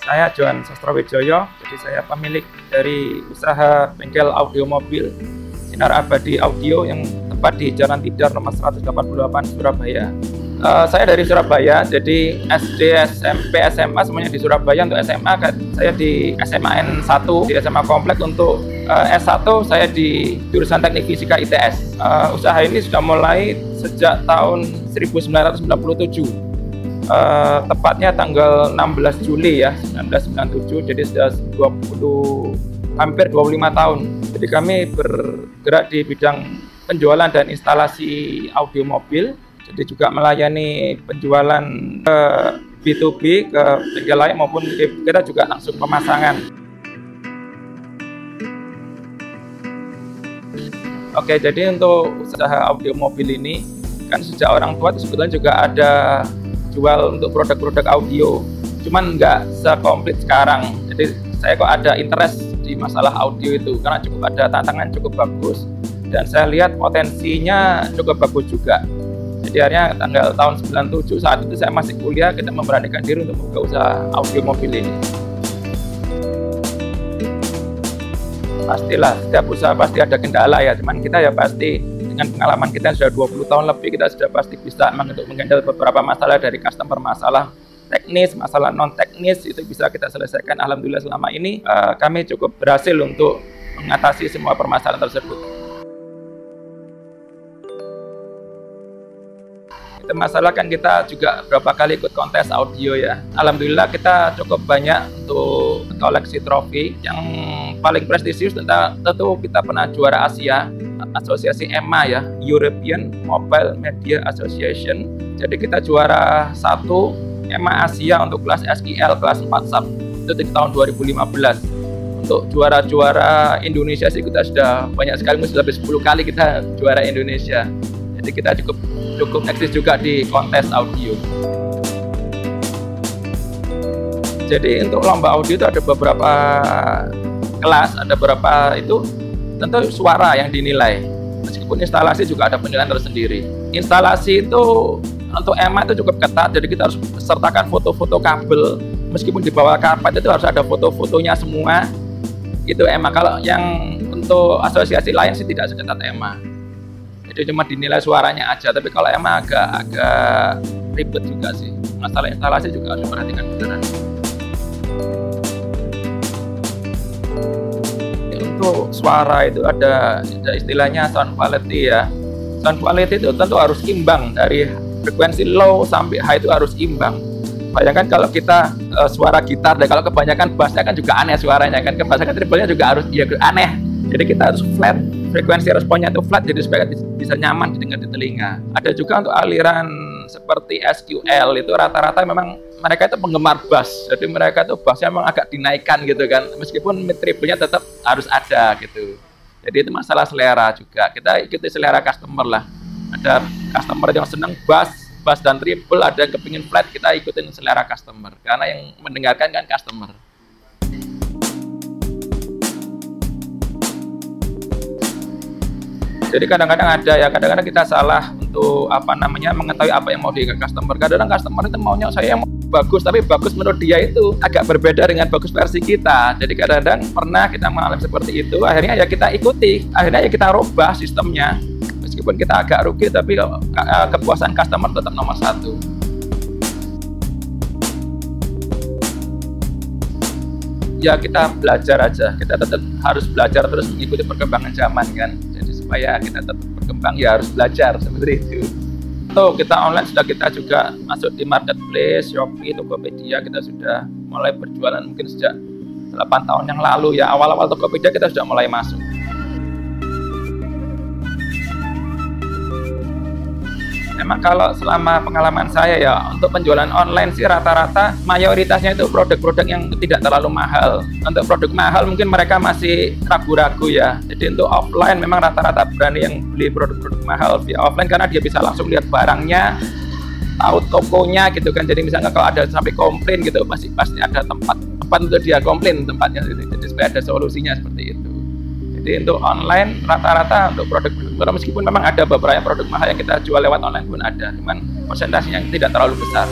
Saya Johan Sastrowijoyo, jadi saya pemilik dari usaha bengkel audio mobil Sinar Abadi Audio yang tepat di Jalan Tidar nomor 188 Surabaya. Saya dari Surabaya, jadi SD, SMP, SMA semuanya di Surabaya. Untuk SMA saya di SMAN 1 di SMA Komplek. Untuk S1 saya di jurusan Teknik Fisika ITS. Usaha ini sudah mulai sejak tahun 1997. Tepatnya tanggal 16 Juli ya 1997, jadi sudah hampir 25 tahun. Jadi kami bergerak di bidang penjualan dan instalasi audio mobil, jadi juga melayani penjualan ke B2B, ke bengkel lain, maupun kita juga langsung pemasangan. Oke, jadi untuk usaha audio mobil ini kan sejak orang tua itu sebetulnya juga ada jual untuk produk-produk audio, cuman nggak sekomplit sekarang. Jadi saya kok ada interest di masalah audio itu karena cukup ada tantangan cukup bagus dan saya lihat potensinya cukup bagus juga. Jadi akhirnya tahun 97 saat itu saya masih kuliah, kita memberanikan diri untuk membuka usaha audio mobil ini. Pastilah setiap usaha pasti ada kendala ya, cuman kita ya pasti dengan pengalaman kita sudah 20 tahun lebih, kita sudah pasti bisa untuk menghandle beberapa masalah dari customer, masalah teknis, masalah non teknis itu bisa kita selesaikan. Alhamdulillah selama ini kami cukup berhasil untuk mengatasi semua permasalahan tersebut. Itu masalah kan kita juga berapa kali ikut kontes audio ya. Alhamdulillah kita cukup banyak untuk koleksi trofi. Yang paling prestisius tentu kita pernah juara Asia, asosiasi EMA ya, European Mobile Media Association. Jadi kita juara 1 EMA Asia untuk kelas SKL, kelas 4 sub, itu di tahun 2015. Untuk juara-juara Indonesia sih kita sudah banyak sekali, sudah 10 kali kita juara Indonesia. Jadi kita cukup eksis juga di kontes audio. Jadi untuk lomba audio itu ada beberapa kelas, ada beberapa itu tentu suara yang dinilai. Meskipun instalasi juga ada penilaian tersendiri. Instalasi itu untuk EMA itu cukup ketat, jadi kita harus sertakan foto-foto kabel. Meskipun di bawah karpet itu harus ada foto-fotonya semua. Itu EMA. Kalau yang untuk asosiasi lain sih tidak seketat EMA. Jadi cuma dinilai suaranya aja. Tapi kalau EMA agak ribet juga sih. Masalah instalasi juga harus diperhatikan beneran. Untuk suara itu ada istilahnya sound quality ya. Sound quality itu tentu harus imbang, dari frekuensi low sampai high itu harus imbang. Bayangkan kalau kita suara gitar, dan kalau kebanyakan bassnya kan juga aneh suaranya kan, kebanyakan treble-nya juga harus ya aneh. Jadi kita harus flat, frekuensi responnya itu flat, jadi supaya bisa nyaman didengar di telinga. Ada juga untuk aliran seperti SQL itu rata-rata memang mereka itu penggemar bass, jadi mereka itu bassnya memang agak dinaikkan gitu kan, meskipun mid treble-nya tetap harus ada gitu. Jadi itu masalah selera juga, kita ikuti selera customer lah. Ada customer yang senang bass dan treble, ada yang kepingin flat, kita ikutin selera customer karena yang mendengarkan kan customer. Jadi kadang-kadang ada ya, kadang-kadang kita salah untuk mengetahui apa yang mau di customer. Kadang-kadang customer itu maunya saya mau bagus, tapi bagus menurut dia itu agak berbeda dengan bagus versi kita. Jadi kadang-kadang pernah kita mengalami seperti itu, akhirnya ya kita ikuti, akhirnya ya kita rubah sistemnya. Meskipun kita agak rugi, tapi kepuasan customer tetap nomor 1. Ya kita belajar aja, kita tetap harus belajar terus mengikuti perkembangan zaman kan. Jadi supaya kita tetap berkembang ya harus belajar seperti itu. Tuh kita online sudah, kita juga masuk di marketplace, Shopee, Tokopedia, kita sudah mulai berjualan mungkin sejak 8 tahun yang lalu ya. Awal-awal Tokopedia kita sudah mulai masuk. Memang kalau selama pengalaman saya ya, untuk penjualan online sih rata-rata mayoritasnya itu produk-produk yang tidak terlalu mahal. Untuk produk mahal mungkin mereka masih ragu-ragu ya. Jadi untuk offline memang rata-rata berani yang beli produk-produk mahal via offline karena dia bisa langsung lihat barangnya, tahu tokonya gitu kan. Jadi misalnya kalau ada sampai komplain gitu, pasti ada tempat untuk dia komplain tempatnya gitu. Jadi supaya ada solusinya seperti itu. Jadi untuk online rata-rata untuk produk meskipun memang ada beberapa produk mahal yang kita jual lewat online pun ada, cuman persentasenya tidak terlalu besar.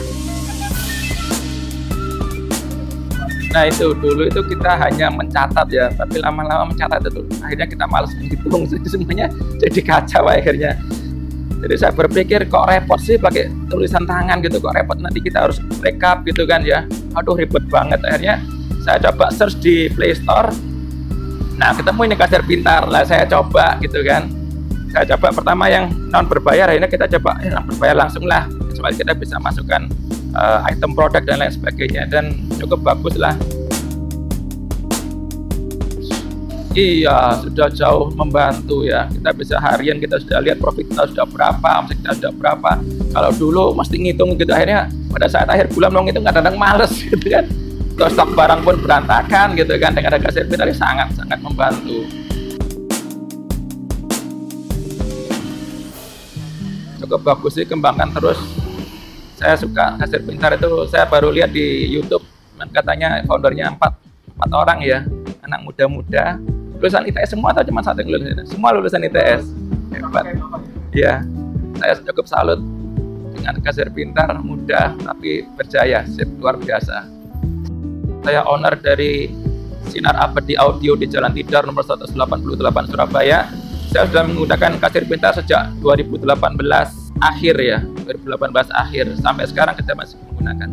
Nah itu dulu itu kita hanya mencatat ya, tapi lama-lama mencatat itu akhirnya kita malas menghitung, jadi semuanya jadi kacau akhirnya. Jadi saya berpikir kok repot sih pakai tulisan tangan gitu, kok repot nanti kita harus rekap gitu kan ya. Aduh ribet banget. Akhirnya saya coba search di Play Store. Nah ketemu ini kasir pintar lah, saya coba gitu kan. Saya coba pertama yang non berbayar, akhirnya kita coba non berbayar langsung lah, kecuali kita bisa masukkan item produk dan lain sebagainya, dan cukup bagus lah. Iya, sudah jauh membantu ya. Kita bisa harian, kita sudah lihat profit kita sudah berapa, omset kita sudah berapa. Kalau dulu mesti ngitung gitu, akhirnya pada saat akhir bulan mau ngitung kadang-kadang males gitu kan. Terus stok barang pun berantakan gitu kan. Dengan ada kasir pintar ini sangat-sangat membantu. Cukup bagus sih, kembangkan terus. Saya suka kasir pintar itu, saya baru lihat di YouTube, katanya foundernya 4 orang ya, anak muda-muda, lulusan ITS semua atau cuma satu yang lulusan? Semua lulusan ITS. Hebat. Iya, saya cukup salut dengan kasir pintar, mudah tapi berjaya, luar biasa. Saya owner dari Sinar Abadi Audio di Jalan Tidar nomor 188 Surabaya. Saya sudah menggunakan kasir pintar sejak 2018 akhir ya, 2018 akhir sampai sekarang kita masih menggunakan.